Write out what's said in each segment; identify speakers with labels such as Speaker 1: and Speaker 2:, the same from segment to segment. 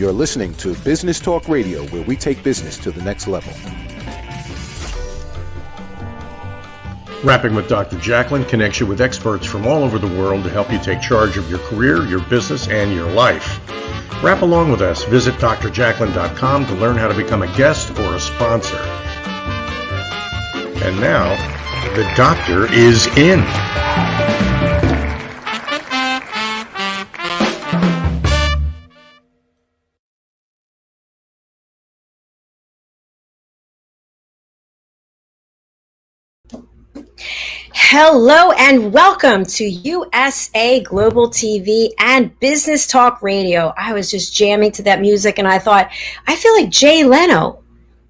Speaker 1: You're listening to Business Talk Radio, where we take business to the next level.
Speaker 2: Rapping with Dr. Jacalyn connects you with experts from all over the world to help you take charge of your career, your business, and your life. Rap along with us. Visit drjacalyn.com to learn how to become a guest or a sponsor. And now, the doctor is in.
Speaker 3: Hello and welcome to USA Global TV and Business Talk Radio. I was just jamming to that music and I thought, I feel like Jay Leno,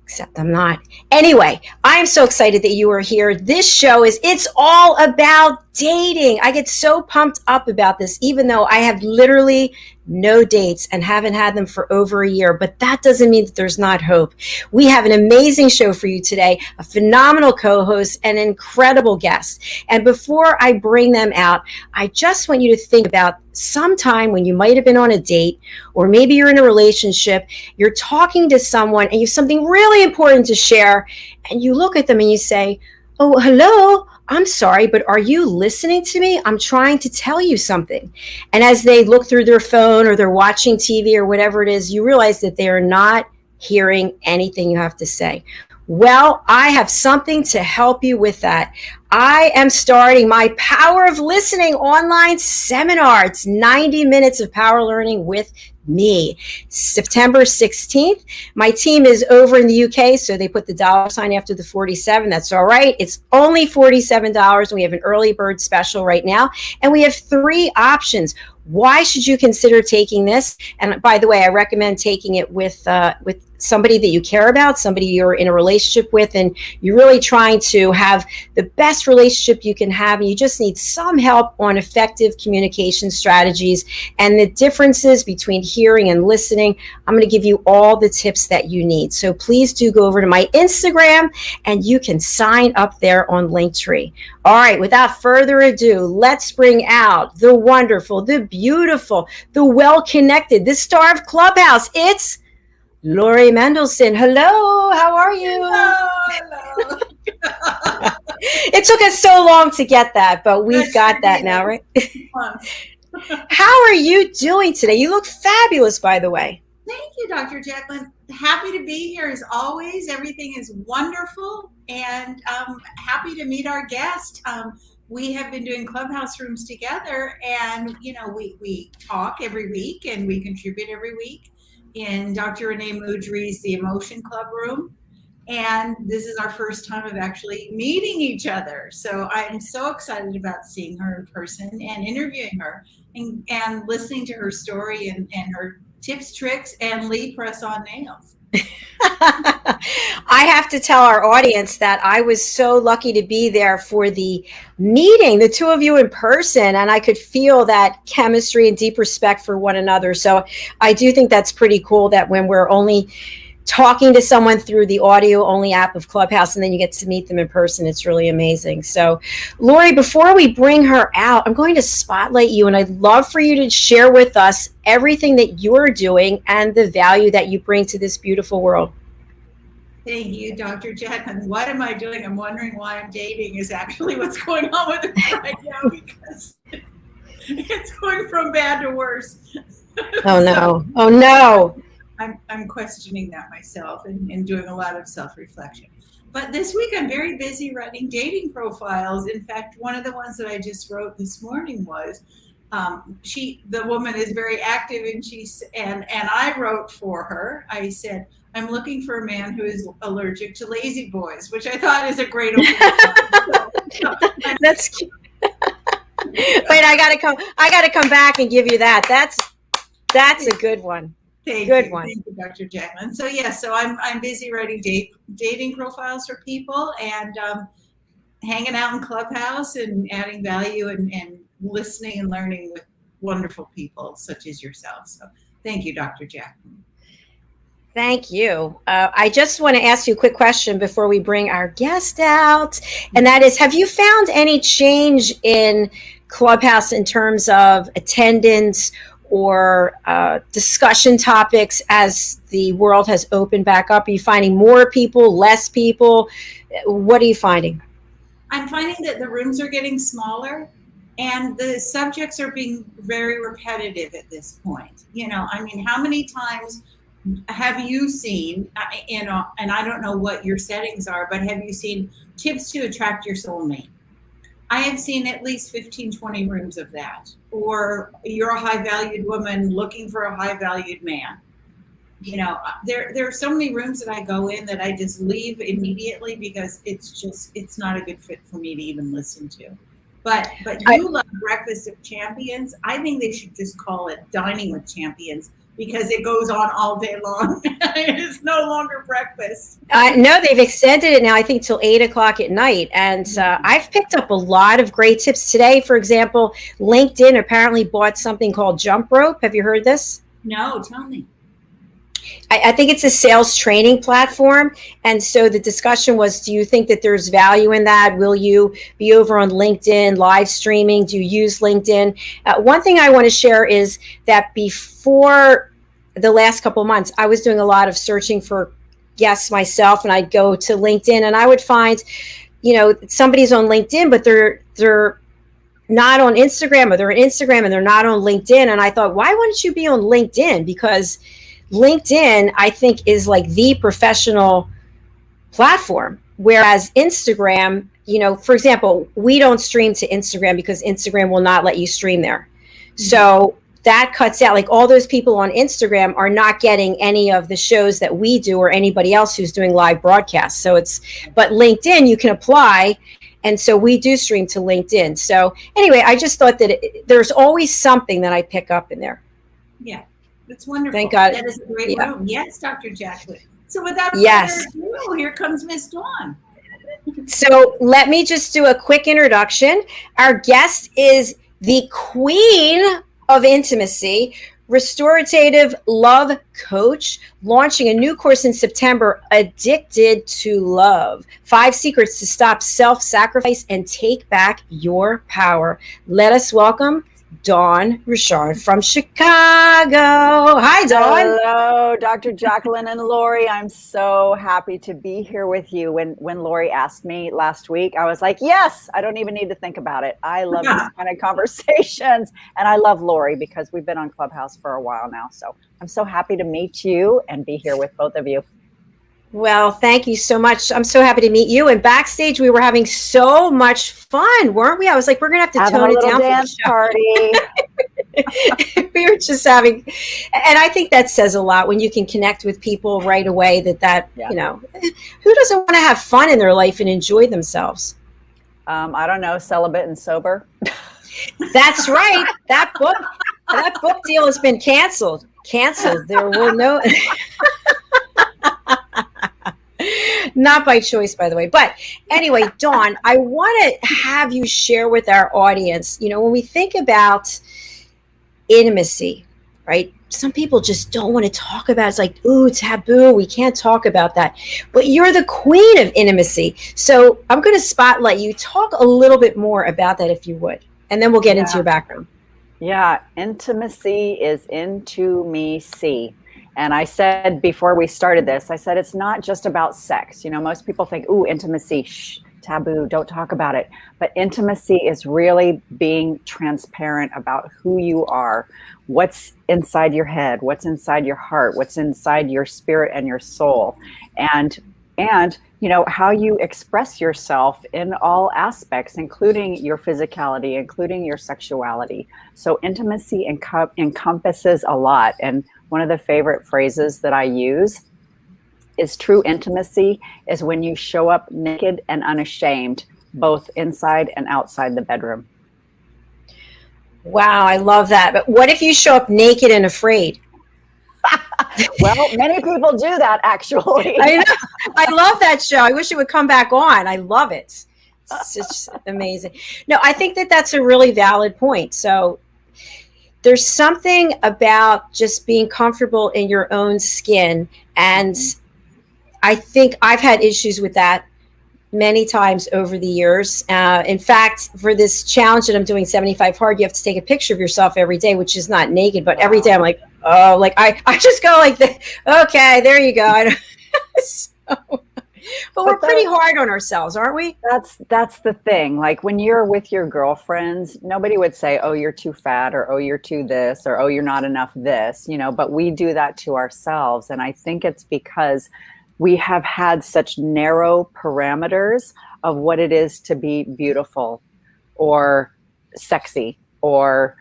Speaker 3: except I'm not. Anyway, I'm so excited that you are here. This show it's all about dating. I get so pumped up about this, even though I have literally no dates and haven't had them for over a year, but that doesn't mean that there's not hope. We have an amazing show for you today, a phenomenal co-host, and an incredible guest. And before I bring them out, I just want you to think about sometime when you might have been on a date, or maybe you're in a relationship, you're talking to someone and you have something really important to share, and you look at them and you say, "Oh, hello, I'm sorry, but are you listening to me? I'm trying to tell you something." And as they look through their phone or they're watching TV or whatever it is, you realize that they are not hearing anything you have to say. Well, I have something to help you with that. I am starting my Power of Listening online seminar. It's 90 minutes of power learning with me. September 16th. My team is over in the UK, so they put the $ after the 47. That's all right. It's only $47. We have an early bird special right now, and we have 3 options. Why should you consider taking this? And by the way, I recommend taking it with somebody that you care about, somebody you're in a relationship with, and you're really trying to have the best relationship you can have, and you just need some help on effective communication strategies and the differences between hearing and listening. I'm going to give you all the tips that you need. So please do go over to my Instagram, and you can sign up there on Linktree. All right, without further ado, let's bring out the wonderful, the beautiful, the well-connected, the star of Clubhouse. It's Lori Mendelsohn. Hello, how are you?
Speaker 4: Hello.
Speaker 3: It took us so long to get that, but we've got that now, right? How are you doing today? You look fabulous, by the way.
Speaker 4: Thank you, Dr. Jacalyn. Happy to be here as always. Everything is wonderful, and happy to meet our guest. We have been doing Clubhouse rooms together, and we talk every week and we contribute every week in Dr. Renee Mudry's The Emotion Club room. And this is our first time of actually meeting each other. So I'm so excited about seeing her in person and interviewing her and listening to her story and her tips, tricks, and lead press-on nails.
Speaker 3: I have to tell our audience that I was so lucky to be there for the meeting, the two of you in person, and I could feel that chemistry and deep respect for one another. So I do think that's pretty cool that when we're only talking to someone through the audio only app of Clubhouse and then you get to meet them in person, it's really amazing. So Lori, before we bring her out, I'm going to spotlight you, and I'd love for you to share with us everything that you're doing and the value that you bring to this beautiful world.
Speaker 4: Thank you, Dr. Jacalyn. What am I doing? I'm wondering why I'm dating is actually what's going on with me right now, because it's going from bad to worse.
Speaker 3: Oh no. Oh no.
Speaker 4: I'm questioning that myself and doing a lot of self-reflection. But this week I'm very busy writing dating profiles. In fact, one of the ones that I just wrote this morning was the woman is very active, and I wrote for her. I said, "I'm looking for a man who is allergic to lazy boys," which I thought is a great opening.
Speaker 3: That's cute. Wait, I gotta come back and give you that. That's a good one.
Speaker 4: Thank you, Dr. Jacalyn. So I'm busy writing dating profiles for people and hanging out in Clubhouse and adding value and listening and learning with wonderful people such as yourself. So thank you, Dr. Jacalyn.
Speaker 3: Thank you. I just want to ask you a quick question before we bring our guest out, and that is, have you found any change in Clubhouse in terms of attendance or discussion topics as the world has opened back up? Are you finding more people, less people? What are you finding?
Speaker 4: I'm finding that the rooms are getting smaller and the subjects are being very repetitive at this point. I mean, how many times have you seen, and I don't know what your settings are, but have you seen tips to attract your soulmate? I have seen at least 15, 20 rooms of that. Or you're a high valued woman looking for a high valued man. There are so many rooms that I go in that I just leave immediately because it's not a good fit for me to even listen to. But you love Breakfast of Champions. I think they should just call it Dining with Champions because it goes on all day long. It's no longer breakfast.
Speaker 3: No, they've extended it now, I think, till 8 o'clock at night. And I've picked up a lot of great tips today. For example, LinkedIn apparently bought something called Jump Rope. Have you heard this?
Speaker 4: No, tell me.
Speaker 3: I think it's a sales training platform. And so the discussion was, do you think that there's value in that? Will you be over on LinkedIn, live streaming? Do you use LinkedIn? One thing I want to share is that before the last couple of months, I was doing a lot of searching for guests myself, and I'd go to LinkedIn and I would find, somebody's on LinkedIn, but they're not on Instagram, or they're on Instagram and they're not on LinkedIn. And I thought, why wouldn't you be on LinkedIn? Because LinkedIn, I think, is like the professional platform. Whereas Instagram, for example, we don't stream to Instagram because Instagram will not let you stream there. Mm-hmm. So that cuts out, like, all those people on Instagram are not getting any of the shows that we do or anybody else who's doing live broadcasts. But LinkedIn, you can apply. And so we do stream to LinkedIn. So anyway, I just thought that there's always something that I pick up in there.
Speaker 4: Yeah. It's wonderful.
Speaker 3: Thank God.
Speaker 4: That is a great room. Yes, Dr. Jacalyn. So without
Speaker 3: further
Speaker 4: ado, here comes Miss Dawn.
Speaker 3: So let me just do a quick introduction. Our guest is the queen of intimacy, restorative love coach, launching a new course in September, Addicted to Love. 5 secrets to stop self-sacrifice and take back your power. Let us welcome Dawn Rishárd from Chicago. Hi, Dawn.
Speaker 5: Hello, Dr. Jacalyn and Lori. I'm so happy to be here with you. When Lori asked me last week, I was like, yes, I don't even need to think about it. I love these kind of conversations. And I love Lori because we've been on Clubhouse for a while now. So I'm so happy to meet you and be here with both of you.
Speaker 3: Well, thank you so much. I'm so happy to meet you. And backstage, we were having so much fun, weren't we? I was like, we're going to have to tone it down.
Speaker 5: Dance party.
Speaker 3: We were just having, and I think that says a lot when you can connect with people right away who doesn't want to have fun in their life and enjoy themselves?
Speaker 5: I don't know, celibate and sober.
Speaker 3: That's right. That book deal has been canceled. There were no... Not by choice, by the way. But anyway, Dawn, I want to have you share with our audience, when we think about intimacy, right? Some people just don't want to talk about it. It's like, ooh, taboo. We can't talk about that. But you're the queen of intimacy. So I'm going to spotlight you. Talk a little bit more about that, if you would. And then we'll get into your background.
Speaker 5: Yeah. Intimacy is into me see. And I said before we started this, I said, it's not just about sex. Most people think, ooh, intimacy, taboo, don't talk about it. But intimacy is really being transparent about who you are, what's inside your head, what's inside your heart, what's inside your spirit and your soul. And how you express yourself in all aspects, including your physicality, including your sexuality. So intimacy encompasses a lot. And one of the favorite phrases that I use is true intimacy is when you show up naked and unashamed, both inside and outside the bedroom.
Speaker 3: Wow, I love that. But what if you show up naked and afraid?
Speaker 5: Well, many people do that, actually.
Speaker 3: I know. I love that show. I wish it would come back on. I love it. It's just amazing. No, I think that that's a really valid point. So there's something about just being comfortable in your own skin. And I think I've had issues with that many times over the years. In fact, for this challenge that I'm doing, 75 Hard, you have to take a picture of yourself every day, which is not naked, but every day I'm like, oh, like I just go like this. Okay, there you go. I don't, so, but we're pretty hard on ourselves, aren't we?
Speaker 5: That's the thing. Like when you're with your girlfriends, nobody would say, "Oh, you're too fat," or "Oh, you're too this," or "Oh, you're not enough this," but we do that to ourselves. And I think it's because we have had such narrow parameters of what it is to be beautiful or sexy or,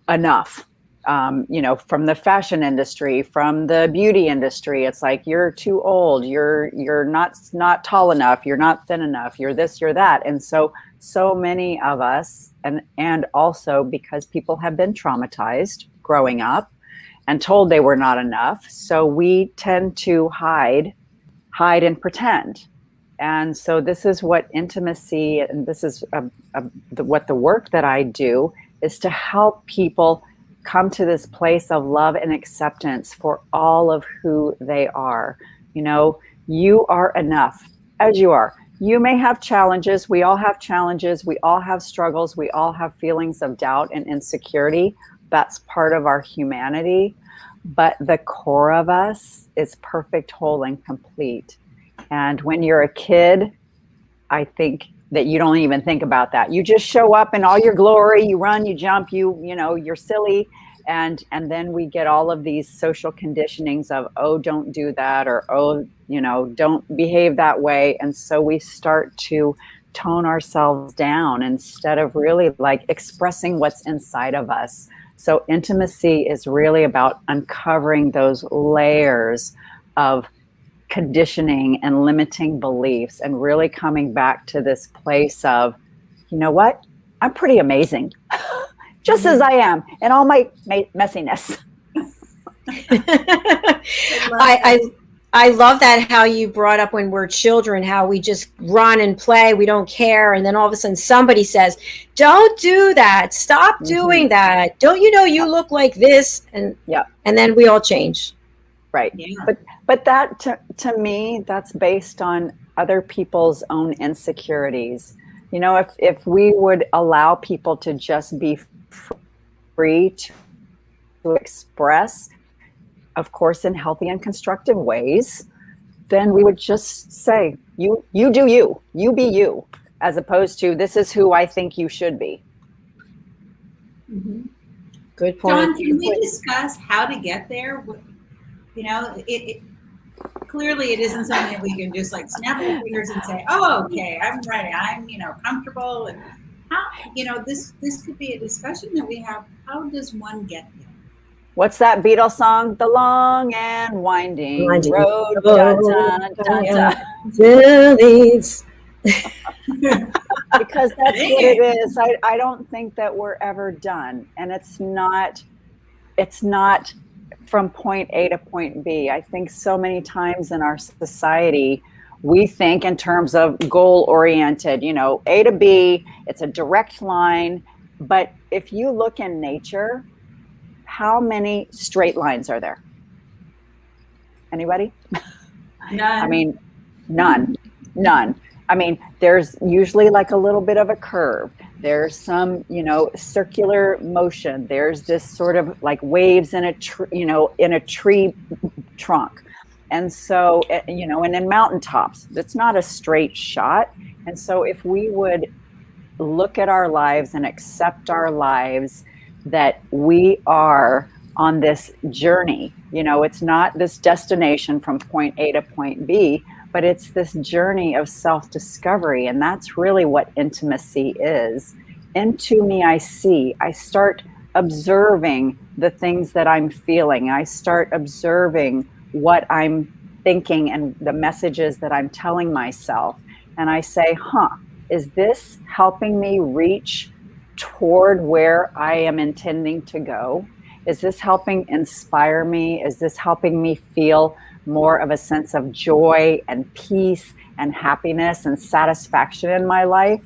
Speaker 5: enough. From the fashion industry, from the beauty industry, it's like, you're too old, you're not tall enough, you're not thin enough, you're this, you're that. And so many of us, and also because people have been traumatized growing up and told they were not enough. So we tend to hide and pretend. And so this is what intimacy, and this is what the work that I do is to help people come to this place of love and acceptance for all of who they are. You are enough as you are. You may have challenges. We all have challenges. We all have struggles. We all have feelings of doubt and insecurity. That's part of our humanity. But the core of us is perfect, whole, and complete. And when you're a kid, I think that you don't even think about that. You just show up in all your glory. You run, you jump, you're silly. And then we get all of these social conditionings of, oh, don't do that, or, oh, don't behave that way. And so we start to tone ourselves down instead of really like expressing what's inside of us. So intimacy is really about uncovering those layers of conditioning and limiting beliefs and really coming back to this place of, you know what? I'm pretty amazing, just as I am, and all my messiness.
Speaker 3: I love that, how you brought up when we're children, how we just run and play, we don't care, and then all of a sudden somebody says, don't do that, stop doing that, don't you know you look like this? And then we all change.
Speaker 5: Right. Yeah. But that to me, that's based on other people's own insecurities. If we would allow people to just be free to express, of course, in healthy and constructive ways, then we would just say, you do you be you, as opposed to, this is who I think you should be.
Speaker 3: Mm-hmm. Good point.
Speaker 4: Dawn, can we discuss how to get there? Clearly it isn't something that we can just like snap our fingers and say, oh, okay, I'm ready, I'm comfortable. And how, this could be a discussion that we have. How does one get there?
Speaker 5: What's that Beatles song? The long and winding road. Dun, dun, dun, dun. Because that's what it is. I don't think that we're ever done, and it's not from point A to point B. I think so many times in our society, we think in terms of goal-oriented, A to B, it's a direct line. But if you look in nature, how many straight lines are there? Anybody?
Speaker 4: None.
Speaker 5: I mean, none. I mean, there's usually like a little bit of a curve. There's some, circular motion. There's this sort of like waves in a tree trunk. And so, and in mountaintops, it's not a straight shot. And so if we would look at our lives and accept our lives, that we are on this journey, it's not this destination from point A to point B, but it's this journey of self-discovery. And that's really what intimacy is. Into me, I see. I start observing the things that I'm feeling. I start observing what I'm thinking and the messages that I'm telling myself. And I say, is this helping me reach toward where I am intending to go? Is this helping inspire me? Is this helping me feel more of a sense of joy and peace and happiness and satisfaction in my life,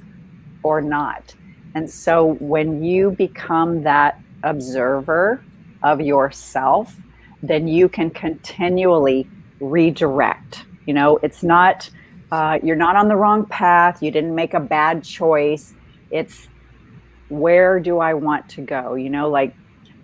Speaker 5: or not? And so when you become that observer of yourself, then you can continually redirect. It's not you're not on the wrong path. You didn't make a bad choice. It's, where do I want to go? You know, like,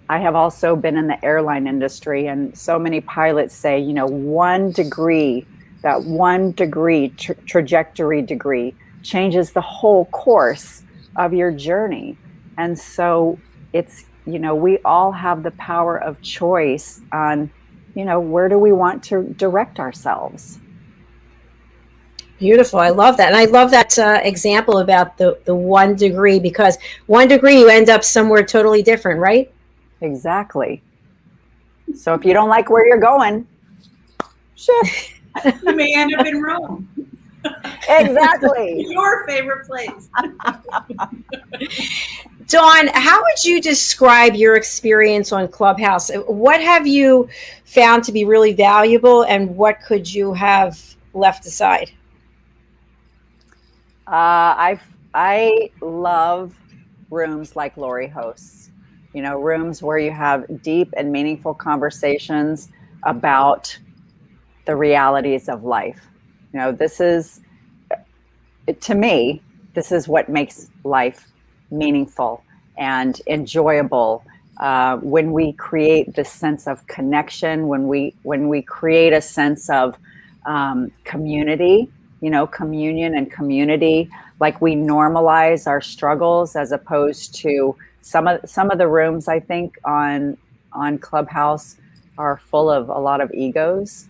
Speaker 5: I have also been in the airline industry, and so many pilots say, you know, 1 degree, that 1 degree trajectory degree changes the whole course of your journey. And so it's, you know, we all have the power of choice on, you know, where do we want to direct ourselves?
Speaker 3: Beautiful. I love that. And I love that example about the 1 degree, because 1 degree, you end up somewhere totally different, right?
Speaker 5: Exactly. So if you don't like where you're going, shift.
Speaker 4: You may end up in Rome.
Speaker 5: Exactly.
Speaker 4: Your favorite place.
Speaker 3: Dawn, how would you describe your experience on Clubhouse? What have you found to be really valuable, and what could you have left aside?
Speaker 5: I love rooms like Lori hosts, you know, rooms where you have deep and meaningful conversations about the realities of life. You know, this is, to me, this is what makes life meaningful and enjoyable. When we create this sense of connection, when we create a sense of community, you know, communion and community, like we normalize our struggles, as opposed to some of the rooms, I think, on Clubhouse are full of a lot of egos,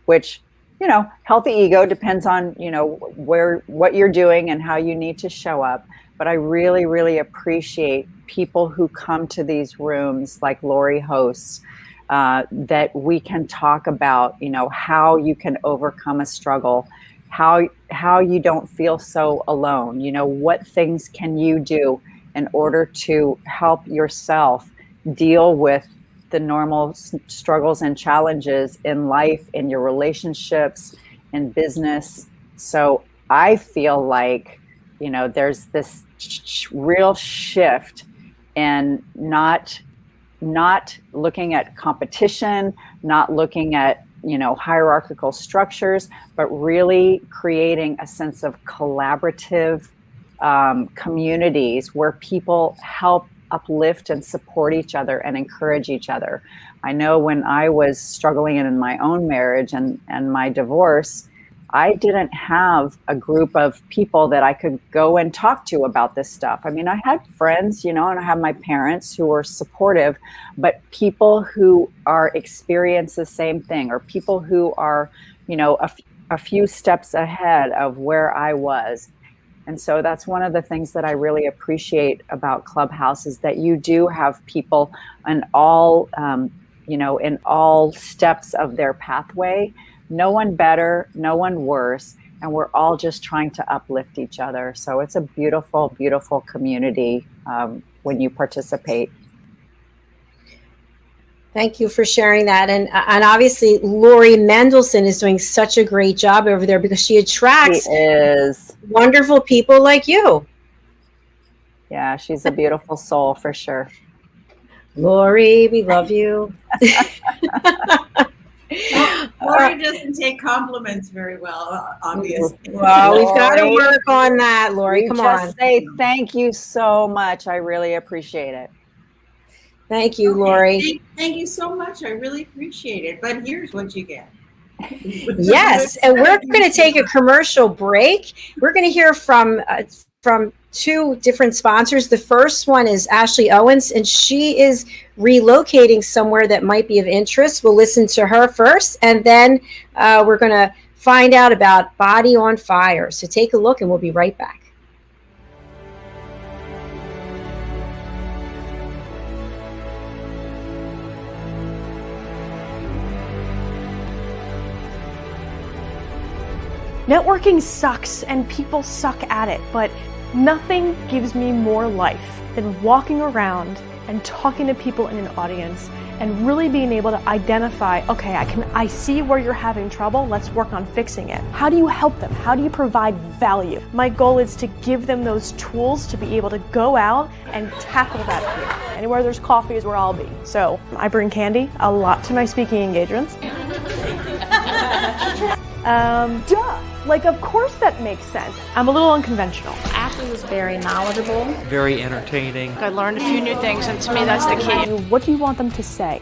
Speaker 5: which, you know, healthy ego depends on, you know, what you're doing and how you need to show up. But I really, really appreciate people who come to these rooms like Lori hosts, that we can talk about, you know, how you can overcome a struggle, how you don't feel so alone. You know, what things can you do in order to help yourself deal with the normal struggles and challenges in life, in your relationships, in business. So I feel like, you know, there's this real shift in not looking at competition, not looking at, you know, hierarchical structures, but really creating a sense of collaborative communities where people help uplift and support each other and encourage each other. I know when I was struggling in my own marriage and my divorce, I didn't have a group of people that I could go and talk to about this stuff. I mean, I had friends, you know, and I had my parents who were supportive, but people who are experience the same thing, or people who are, you know, a few steps ahead of where I was. And so that's one of the things that I really appreciate about Clubhouse, is that you do have people in all, you know, in all steps of their pathway. No one better, no one worse, and we're all just trying to uplift each other. So it's a beautiful, beautiful community when you participate.
Speaker 3: Thank you for sharing that. And obviously, Lori Mendelsohn is doing such a great job over there, because she attracts wonderful people like you.
Speaker 5: Yeah, she's a beautiful soul for sure.
Speaker 3: Lori, we love you.
Speaker 4: Lori doesn't take compliments very well, obviously.
Speaker 3: Well, we've got to work on that, Lori. Come on.
Speaker 5: Just say thank you so much. I really appreciate it.
Speaker 3: Thank you, Lori.
Speaker 4: Thank you so much. I really appreciate it. But here's what you get.
Speaker 3: Yes, and we're going to take a commercial break. We're going to hear from 2 different sponsors. The first one is Ashley Owens, and she is relocating somewhere that might be of interest. We'll listen to her first, and then we're going to find out about Body on Fire. So take a look, and we'll be right back.
Speaker 6: Networking sucks and people suck at it, but nothing gives me more life than walking around and talking to people in an audience and really being able to identify, okay, I see where you're having trouble, let's work on fixing it. How do you help them? How do you provide value? My goal is to give them those tools to be able to go out and tackle that fear. Anywhere there's coffee is where I'll be. So I bring candy a lot to my speaking engagements. Like, of course that makes sense. I'm a little unconventional.
Speaker 7: Ashley was very knowledgeable.
Speaker 8: Very entertaining.
Speaker 9: I learned a few new things, and to me that's the key.
Speaker 6: What do you want them to say?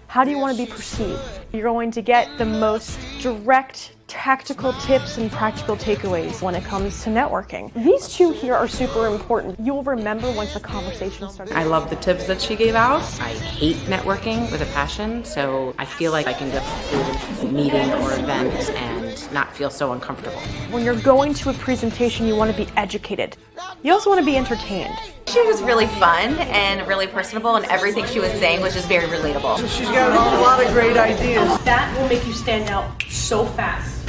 Speaker 6: How do you want to be perceived? You're going to get the most direct, tactical tips and practical takeaways when it comes to networking. These two here are super important. You'll remember once the conversation starts.
Speaker 7: I love the tips that she gave out. I hate networking with a passion, so I feel like I can go to a meeting or event and not feel so uncomfortable.
Speaker 6: When you're going to a presentation, you want to be educated. You also want to be entertained.
Speaker 10: She was really fun and really personable, and everything she was saying was just very relatable.
Speaker 8: She's got a lot of great ideas.
Speaker 6: That will make you stand out so fast.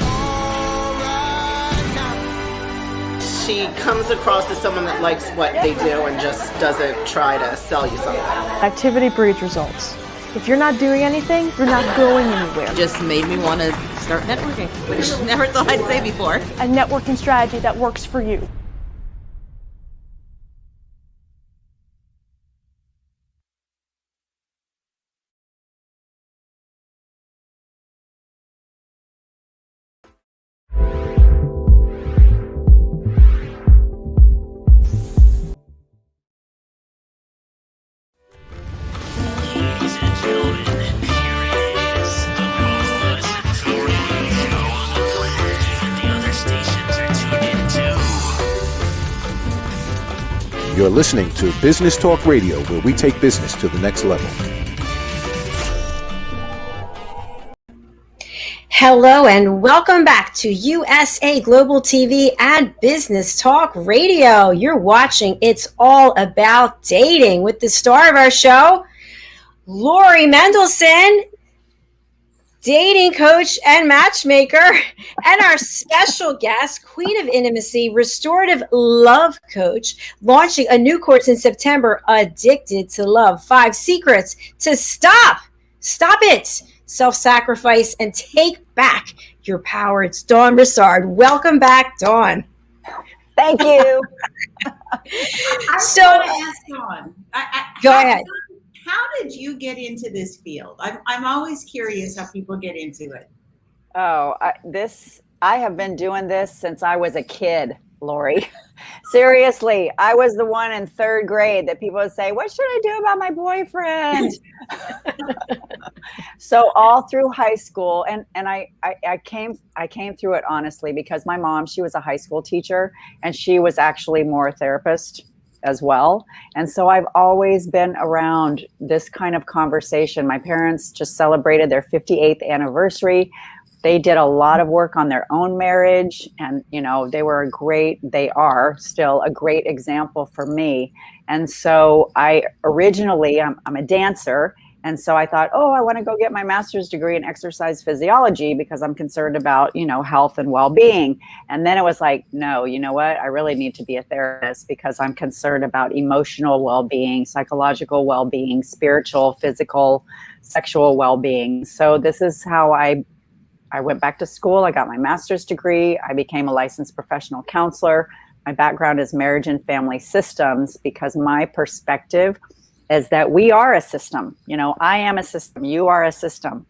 Speaker 11: She comes across as someone that likes what they do and just doesn't try to sell you something.
Speaker 6: Activity breeds results. If you're not doing anything, you're not going anywhere.
Speaker 10: Just made me want to start networking, which I never thought I'd say before.
Speaker 6: A networking strategy that works for you.
Speaker 1: You're listening to Business Talk Radio, where we take business to the next level.
Speaker 3: Hello and welcome back to USA Global TV and Business Talk Radio. You're watching It's All About Dating with the star of our show, Lori Mendelsohn, dating coach and matchmaker, and our special guest, Queen of Intimacy, restorative love coach, launching a new course in September, Addicted to Love, 5 Secrets to Stop It, Self-Sacrifice, and Take Back Your Power. It's Dawn Rishárd. Welcome back, Dawn.
Speaker 5: Thank you.
Speaker 4: So, I want to ask Dawn.
Speaker 3: Go ahead.
Speaker 4: How did you get into this field? I'm always curious how people get into it.
Speaker 5: Oh, I have been doing this since I was a kid, Lori. Seriously, I was the one in 3rd grade that people would say, "What should I do about my boyfriend?" So all through high school, and I came through it honestly because my mom, she was a high school teacher, and she was actually more a therapist as well. And so I've always been around this kind of conversation. My parents just celebrated their 58th anniversary. They did a lot of work on their own marriage, and they are still a great example for me. And so I'm a dancer. And so I thought, I want to go get my master's degree in exercise physiology because I'm concerned about, health and well-being. And then it was like, no, you know what? I really need to be a therapist because I'm concerned about emotional well-being, psychological well-being, spiritual, physical, sexual well-being. So this is how I went back to school. I got my master's degree. I became a licensed professional counselor. My background is marriage and family systems because my perspective is that we are a system. I am a system. You are a system.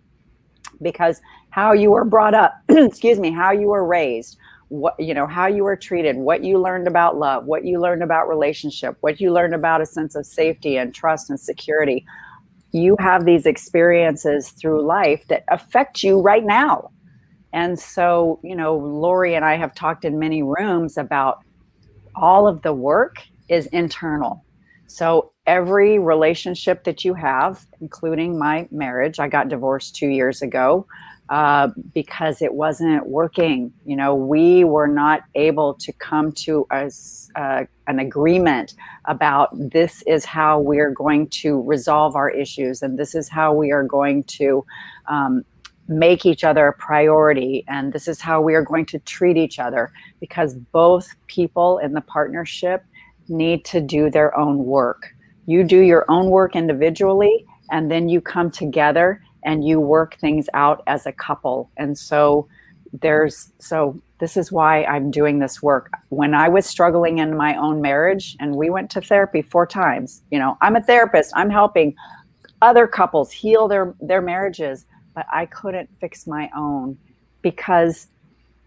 Speaker 5: Because how you were brought up, how you were raised, how you were treated, what you learned about love, what you learned about relationship, what you learned about a sense of safety and trust and security. You have these experiences through life that affect you right now. And so, Lori and I have talked in many rooms about all of the work is internal. So every relationship that you have, including my marriage, I got divorced 2 years ago because it wasn't working. We were not able to come to an agreement about this is how we're going to resolve our issues, and this is how we are going to make each other a priority, and this is how we are going to treat each other, because both people in the partnership need to do their own work. You do your own work individually, and then you come together and you work things out as a couple. And so this is why I'm doing this work. When I was struggling in my own marriage, and we went to therapy 4 times, I'm a therapist, I'm helping other couples heal their marriages, but I couldn't fix my own because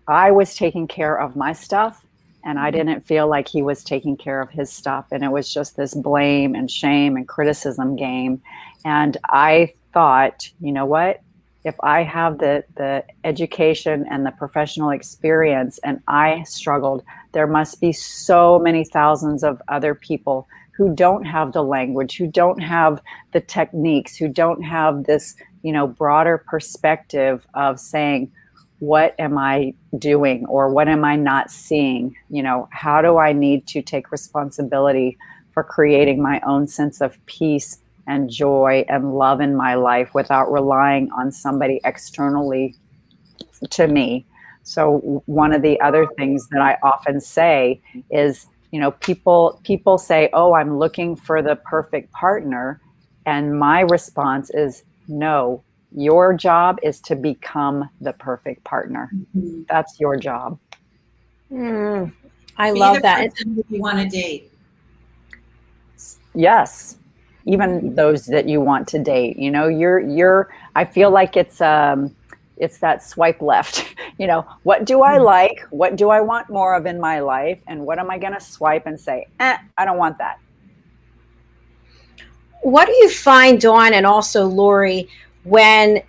Speaker 5: I was taking care of my stuff, and I didn't feel like he was taking care of his stuff. And it was just this blame and shame and criticism game. And I thought, you know what? If I have the education and the professional experience and I struggled, there must be so many thousands of other people who don't have the language, who don't have the techniques, who don't have this, broader perspective of saying, what am I doing or what am I not seeing? How do I need to take responsibility for creating my own sense of peace and joy and love in my life without relying on somebody externally to me? So one of the other things that I often say is, people say, oh, I'm looking for the perfect partner. And my response is, no, your job is to become the perfect partner. Mm-hmm. That's your job.
Speaker 3: I love that.
Speaker 4: You want to date.
Speaker 5: Yes. Even those that you want to date, I feel like it's that swipe left. What do I like? What do I want more of in my life? And what am I going to swipe and say, I don't want that.
Speaker 3: What do you find, Dawn, and also Lori, when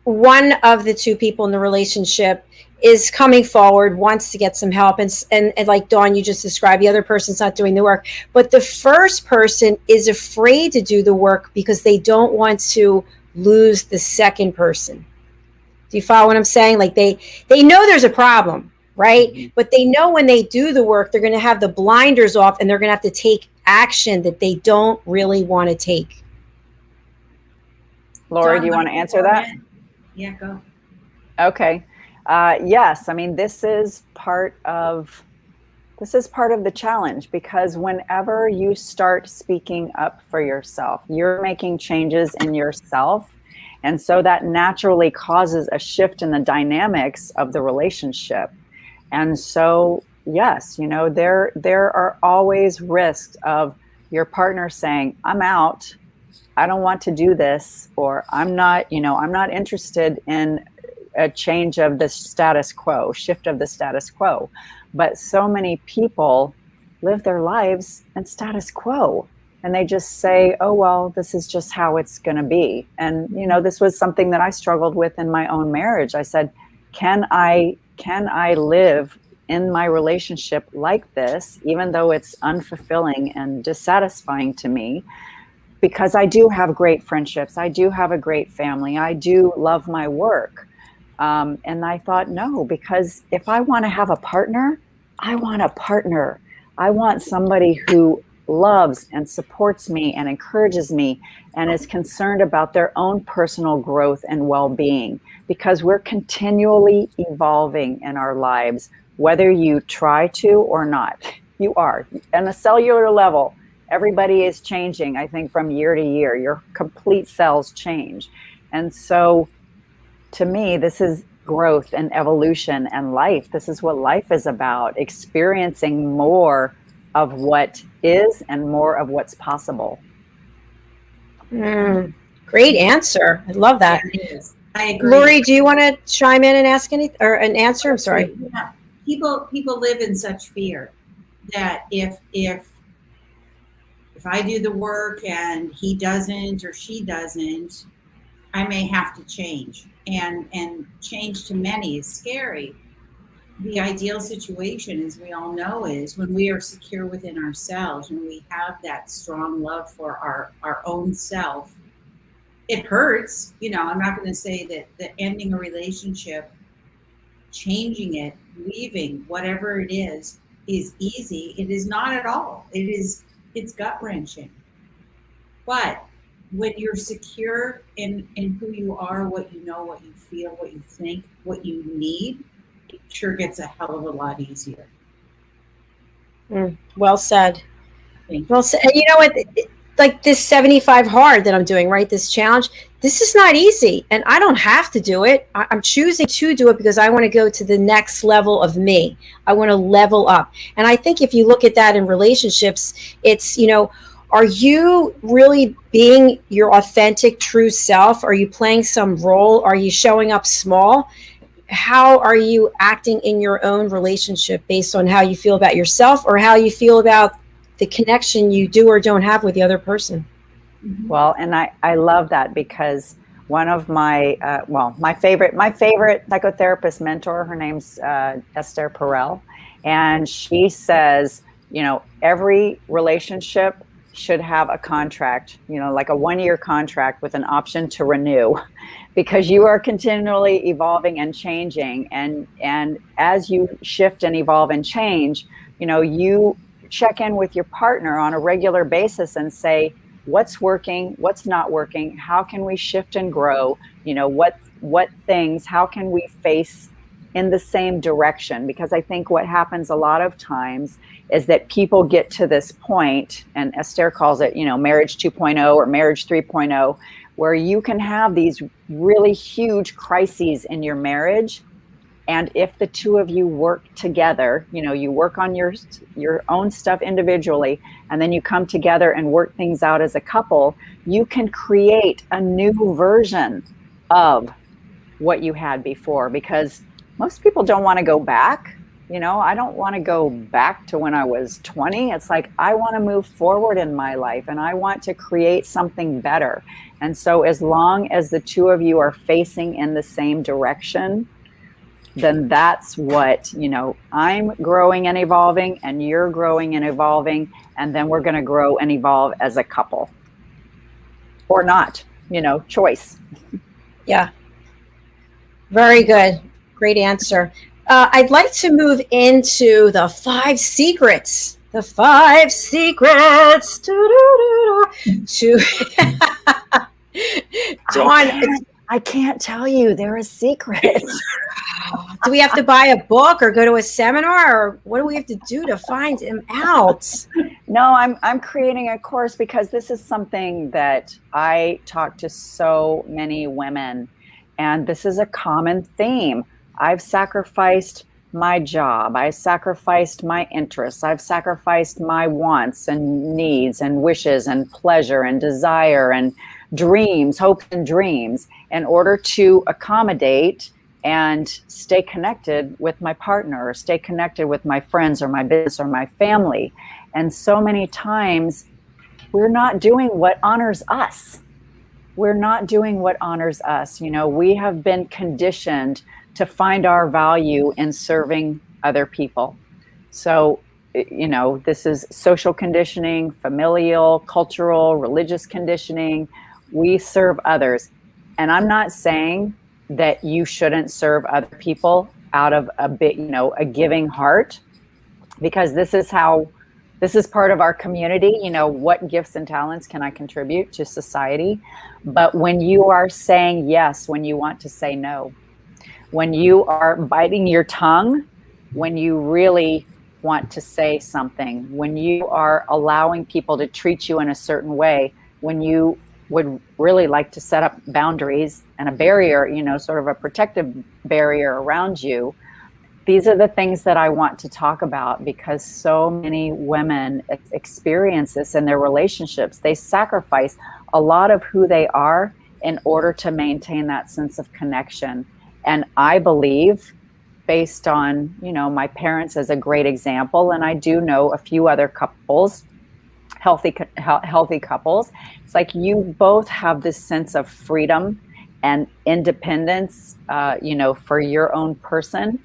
Speaker 3: one of the two people in the relationship is coming forward, wants to get some help, and like Dawn, you just described, the other person's not doing the work, but the first person is afraid to do the work because they don't want to lose the second person. Do you follow what I'm saying? Like they know there's a problem, right? Mm-hmm. But they know when they do the work, they're going to have the blinders off and they're going to have to take action that they don't really want to take.
Speaker 5: Lori, do you want to answer that?
Speaker 4: Yeah, go.
Speaker 5: Okay. Yes. I mean, this is part of the challenge, because whenever you start speaking up for yourself, you're making changes in yourself. And so that naturally causes a shift in the dynamics of the relationship. And so, yes, there are always risks of your partner saying, I'm out, I don't want to do this, or I'm not interested in a change of the status quo, shift of the status quo. But so many people live their lives in status quo. And they just say, oh, well, this is just how it's going to be. And, this was something that I struggled with in my own marriage. I said, can I live in my relationship like this, even though it's unfulfilling and dissatisfying to me? Because I do have great friendships. I do have a great family. I do love my work. And I thought, no, because if I want to have a partner, I want a partner. I want somebody who loves and supports me and encourages me and is concerned about their own personal growth and well-being, because we're continually evolving in our lives, whether you try to or not. You are. On a cellular level, everybody is changing, I think, from year to year. Your complete cells change. And so to me, this is growth and evolution and life. This is what life is about, experiencing more of what is and more of what's possible.
Speaker 3: Great answer. I love that.
Speaker 4: Yeah, I agree.
Speaker 3: Lori, do you want to chime in and ask an answer? I'm sorry.
Speaker 4: Yeah. People live in such fear that if I do the work and he doesn't or she doesn't, I may have to change. And change to many is scary. The ideal situation, as we all know, is when we are secure within ourselves, when we have that strong love for our own self. It hurts, I'm not going to say that ending a relationship, changing it, leaving, whatever it is easy. It is not at all. It's gut-wrenching. But when you're secure in who you are, what you know, what you feel, what you think, what you need, it sure gets a hell of a lot easier.
Speaker 3: Well said. Well said. And you know what? Like this 75 hard that I'm doing, right? This challenge, this is not easy. And I don't have to do it. I'm choosing to do it because I want to go to the next level of me. I want to level up. And I think if you look at that in relationships, it's, are you really being your authentic, true self? Are you playing some role? Are you showing up small? how are you acting in your own relationship based on how you feel about yourself or how you feel about the connection you do or don't have with the other person?
Speaker 5: Well, and I love that because one of my my favorite psychotherapist mentor, her name's Esther Perel, and she says, every relationship should have a contract, like a 1-year contract with an option to renew, because you are continually evolving and changing, and as you shift and evolve and change, you check in with your partner on a regular basis and say, what's working, what's not working, how can we shift and grow, what things, how can we face in the same direction? Because I think what happens a lot of times is that people get to this point, and Esther calls it, marriage 2.0 or marriage 3.0, where you can have these really huge crises in your marriage. And if the two of you work together, you work on your own stuff individually, and then you come together and work things out as a couple, you can create a new version of what you had before. Because most people don't want to go back. I don't want to go back to when I was 20. It's like, I want to move forward in my life and I want to create something better. And so as long as the two of you are facing in the same direction, then that's what, I'm growing and evolving and you're growing and evolving, and then we're going to grow and evolve as a couple. Or not, choice.
Speaker 3: Yeah. Very good. Great answer. I'd like to move into the 5 secrets. The 5 secrets. To Dawn.
Speaker 5: I can't tell you. They're a secret.
Speaker 3: Do we have to buy a book or go to a seminar, or what do we have to do to find them out?
Speaker 5: No, I'm creating a course because this is something that I talk to so many women, and this is a common theme. I've sacrificed my job. I've sacrificed my interests. I've sacrificed my wants and needs and wishes and pleasure and desire and dreams, hopes and dreams, in order to accommodate and stay connected with my partner, or stay connected with my friends or my business or my family. And so many times we're not doing what honors us. We're not doing what honors us. We have been conditioned to find our value in serving other people. So, this is social conditioning, familial, cultural, religious conditioning. We serve others. And I'm not saying that you shouldn't serve other people out of a giving heart, because this is part of our community. What gifts and talents can I contribute to society? But when you are saying yes, when you want to say no, when you are biting your tongue, when you really want to say something, when you are allowing people to treat you in a certain way, when you would really like to set up boundaries and a barrier, sort of a protective barrier around you, these are the things that I want to talk about, because so many women experience this in their relationships. They sacrifice a lot of who they are in order to maintain that sense of connection. And I believe, based on, my parents as a great example, and I do know a few other couples, healthy couples, it's like you both have this sense of freedom and independence, for your own person.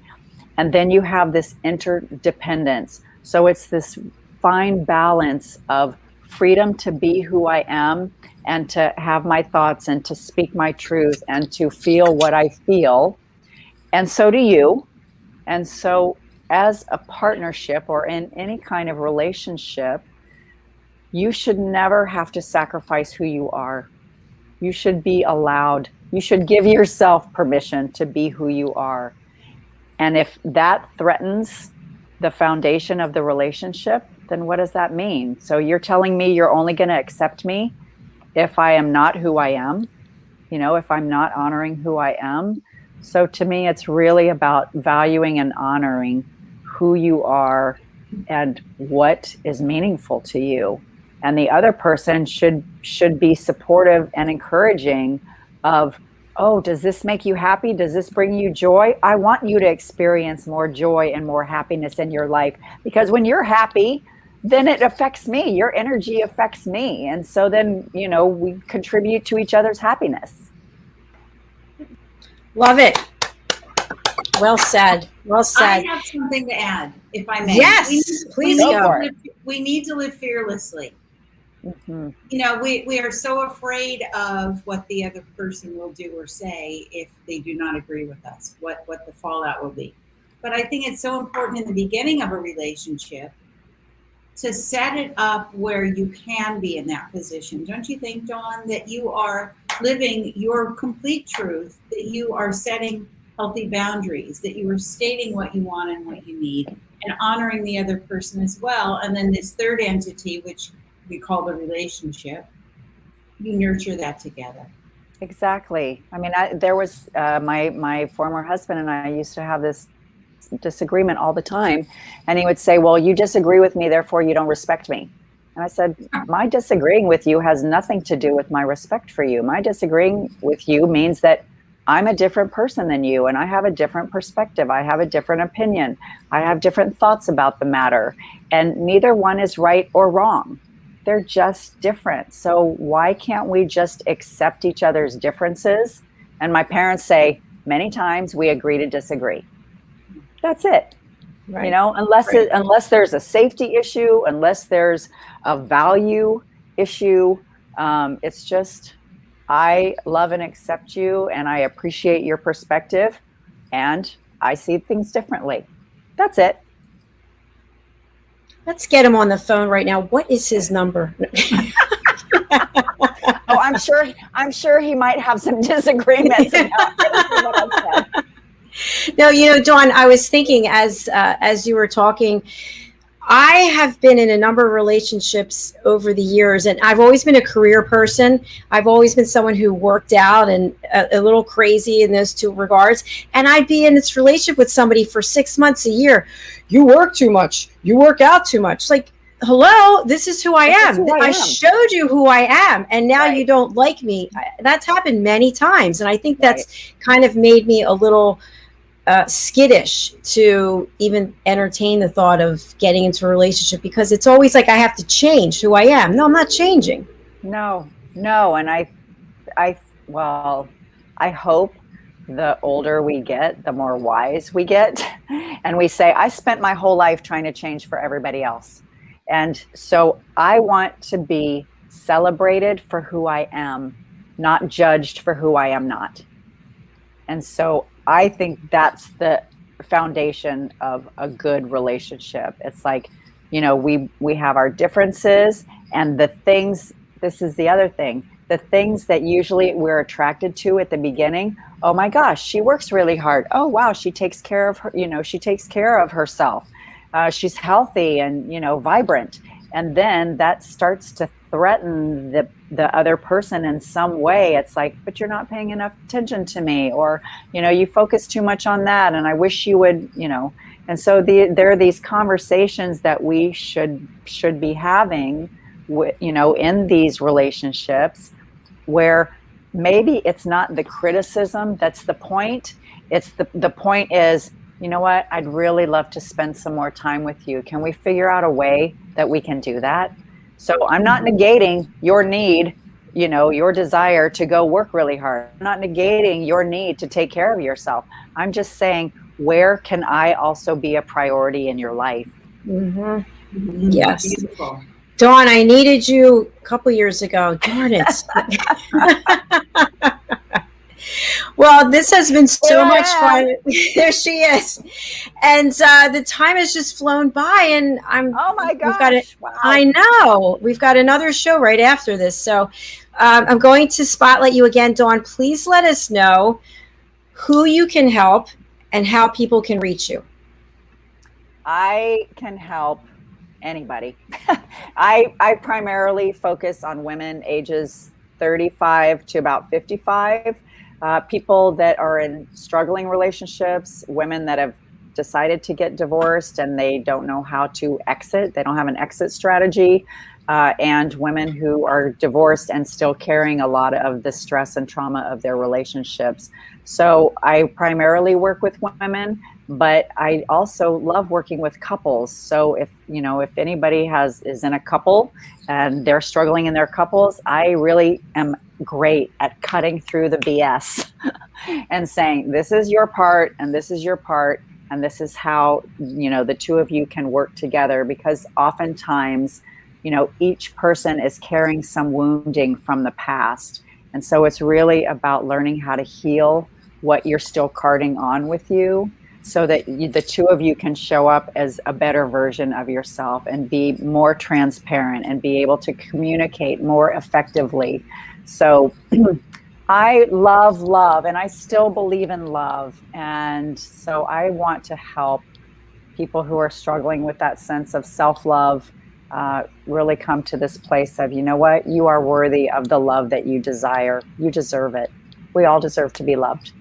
Speaker 5: And then you have this interdependence. So it's this fine balance of freedom to be who I am and to have my thoughts and to speak my truth and to feel what I feel. And so do you. And so as a partnership or in any kind of relationship, you should never have to sacrifice who you are. You should be allowed. You should give yourself permission to be who you are. And if that threatens the foundation of the relationship, then what does that mean? So you're telling me you're only going to accept me if I am not who I am, if I'm not honoring who I am. So to me, it's really about valuing and honoring who you are and what is meaningful to you. And the other person should be supportive and encouraging of oh, does this make you happy? Does this bring you joy? I want you to experience more joy and more happiness in your life, because when you're happy, then it affects me. Your energy affects me. And so then, we contribute to each other's happiness.
Speaker 3: Love it. Well said. Well said.
Speaker 4: I have something to add, if I may.
Speaker 3: Yes, please go.
Speaker 4: We need to live fearlessly.
Speaker 5: Mm-hmm.
Speaker 4: We are so afraid of what the other person will do or say if they do not agree with us, what the fallout will be. But I think it's so important in the beginning of a relationship to set it up where you can be in that position. Don't you think, Dawn, that you are living your complete truth, that you are setting healthy boundaries, that you are stating what you want and what you need, and honoring the other person as well. And then this third entity, which we call the relationship, you nurture that together.
Speaker 5: Exactly. I mean, there was my former husband and I used to have this disagreement all the time. And he would say, well, you disagree with me, therefore you don't respect me. And I said, my disagreeing with you has nothing to do with my respect for you. My disagreeing with you means that I'm a different person than you, and I have a different perspective. I have a different opinion. I have different thoughts about the matter, and neither one is right or wrong. They're just different. So why can't we just accept each other's differences? And my parents say many times we agree to disagree. That's it. Right. Unless there's a safety issue, unless there's a value issue, it's just, I love and accept you, and I appreciate your perspective, and I see things differently. That's it.
Speaker 3: Let's get him on the phone right now. What is his number?
Speaker 5: Oh, I'm sure he might have some disagreements about what I've said.
Speaker 3: No, Dawn, I was thinking as you were talking, I have been in a number of relationships over the years, and I've always been a career person. I've always been someone who worked out and a little crazy in those two regards. And I'd be in this relationship with somebody for 6 months, a year. You work too much. You work out too much. Like, hello, this is who I am. I showed you who I am, and now you don't like me. That's happened many times. And I think that's kind of made me a little skittish to even entertain the thought of getting into a relationship, because it's always like I have to change who I am. No, I'm not changing.
Speaker 5: No. And I hope the older we get, the more wise we get. And we say, I spent my whole life trying to change for everybody else. And so I want to be celebrated for who I am, not judged for who I am not. And so I think that's the foundation of a good relationship. It's like, we have our differences, and the things, this is the other thing, the things that usually we're attracted to at the beginning. Oh my gosh, she works really hard. Oh wow, she takes care of her, she takes care of herself. She's healthy and, vibrant. And then that starts to threaten the other person in some way. It's like, but you're not paying enough attention to me, or, you focus too much on that, and I wish you would, And so there are these conversations that we should be having, in these relationships, where maybe it's not the criticism that's the point. It's the point is, you know what? I'd really love to spend some more time with you. Can we figure out a way that we can do that? So I'm not negating your need, your desire to go work really hard. I'm not negating your need to take care of yourself. I'm just saying, where can I also be a priority in your life?
Speaker 3: Mm-hmm. Mm-hmm. Yes.
Speaker 4: Beautiful.
Speaker 3: Dawn, I needed you a couple years ago. Darn it. Well, this has been so much fun. There she is. And the time has just flown by, and oh my gosh. Wow. I know. We've got another show right after this. So I'm going to spotlight you again, Dawn. Please let us know who you can help and how people can reach you.
Speaker 5: I can help anybody. I primarily focus on women ages 35 to about 55. People that are in struggling relationships, women that have decided to get divorced and they don't know how to exit. They don't have an exit strategy. and women who are divorced and still carrying a lot of the stress and trauma of their relationships. So I primarily work with women, but I also love working with couples. So if anybody is in a couple and they're struggling in their couples, I really am great at cutting through the BS and saying, this is your part and this is your part. And this is how, the two of you can work together, because oftentimes, each person is carrying some wounding from the past. And so it's really about learning how to heal what you're still carting on with you, so that the two of you can show up as a better version of yourself and be more transparent and be able to communicate more effectively. So I love, and I still believe in love. And so I want to help people who are struggling with that sense of self-love really come to this place of, you know what, you are worthy of the love that you desire. You deserve it. We all deserve to be loved.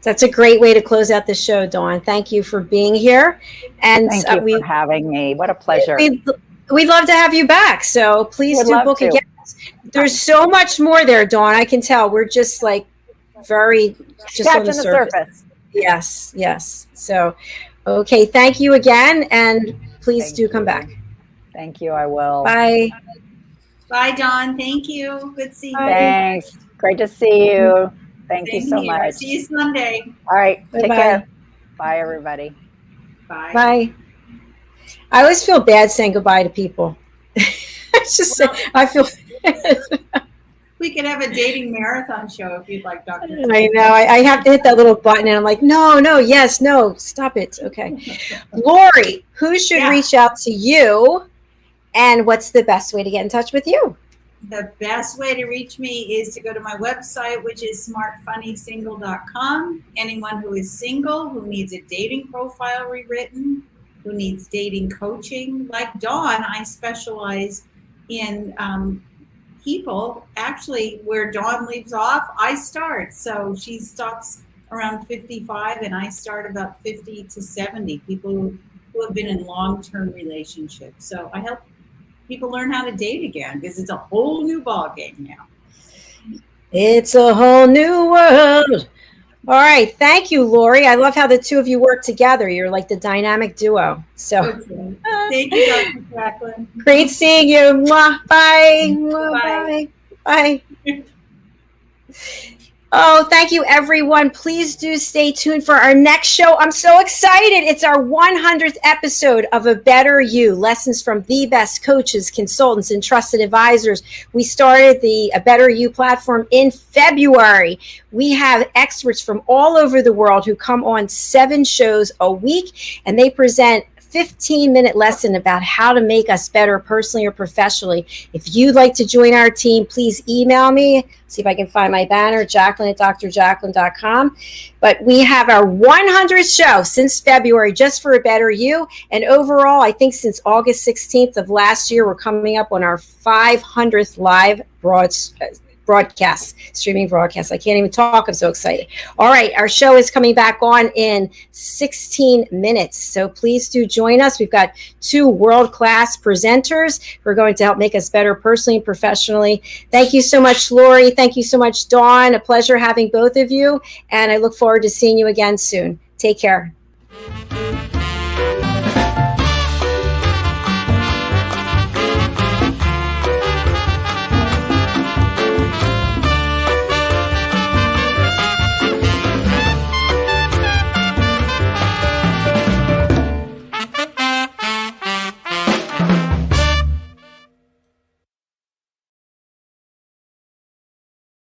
Speaker 3: That's a great way to close out the show, Dawn. Thank you for being here. And
Speaker 5: thank you for having me. What a pleasure.
Speaker 3: We'd love to have you back. So please do book again. There's so much more there, Dawn. I can tell. We're just like very just on the surface. Yes. So, okay. Thank you again. And please do come back.
Speaker 5: Thank you. I will.
Speaker 3: Bye.
Speaker 4: Bye, Dawn. Thank you. Good seeing you.
Speaker 5: Thanks. Great to see you. Thank you so much.
Speaker 4: See you Sunday.
Speaker 5: All right.
Speaker 3: Bye-bye.
Speaker 5: Take care. Bye, everybody.
Speaker 4: Bye.
Speaker 3: Bye. I always feel bad saying goodbye to people. It's just, I feel.
Speaker 4: We could have a dating marathon show if you'd like, Dr.
Speaker 3: I know. I have to hit that little button, and I'm like, no, yes, no, stop it. Okay. Lori, who should reach out to you, and what's the best way to get in touch with you?
Speaker 4: The best way to reach me is to go to my website, which is smartfunnysingle.com. Anyone who is single, who needs a dating profile rewritten, who needs dating coaching, like Dawn, I specialize in people. Actually, where Dawn leaves off, I start. So she stops around 55, and I start about 50 to 70, people who have been in long-term relationships. So I help people learn how to date again, because it's a whole new ball game now.
Speaker 3: It's a whole new world. All right. Thank you, Lori. I love how the two of you work together. You're like the dynamic duo. So
Speaker 4: thank you, Dr. Jacalyn.
Speaker 3: Great seeing you. Mwah. Bye. Mwah. Bye. Oh, thank you, everyone. Please do stay tuned for our next show. I'm so excited. It's our 100th episode of A Better You, lessons from the best coaches, consultants, and trusted advisors. We started the A Better You platform in February. We have experts from all over the world who come on 7 shows a week, and they present 15-minute lesson about how to make us better personally or professionally. If you'd like to join our team, please email me. See if I can find my banner, Jacalyn@drjacalyn.com. But we have our 100th show since February, just for A Better You. And overall, I think since August 16th of last year, we're coming up on our 500th live streaming broadcast. I can't even talk. I'm so excited. All right. Our show is coming back on in 16 minutes. So please do join us. We've got 2 world-class presenters who are going to help make us better personally and professionally. Thank you so much, Lori. Thank you so much, Dawn. A pleasure having both of you. And I look forward to seeing you again soon. Take care.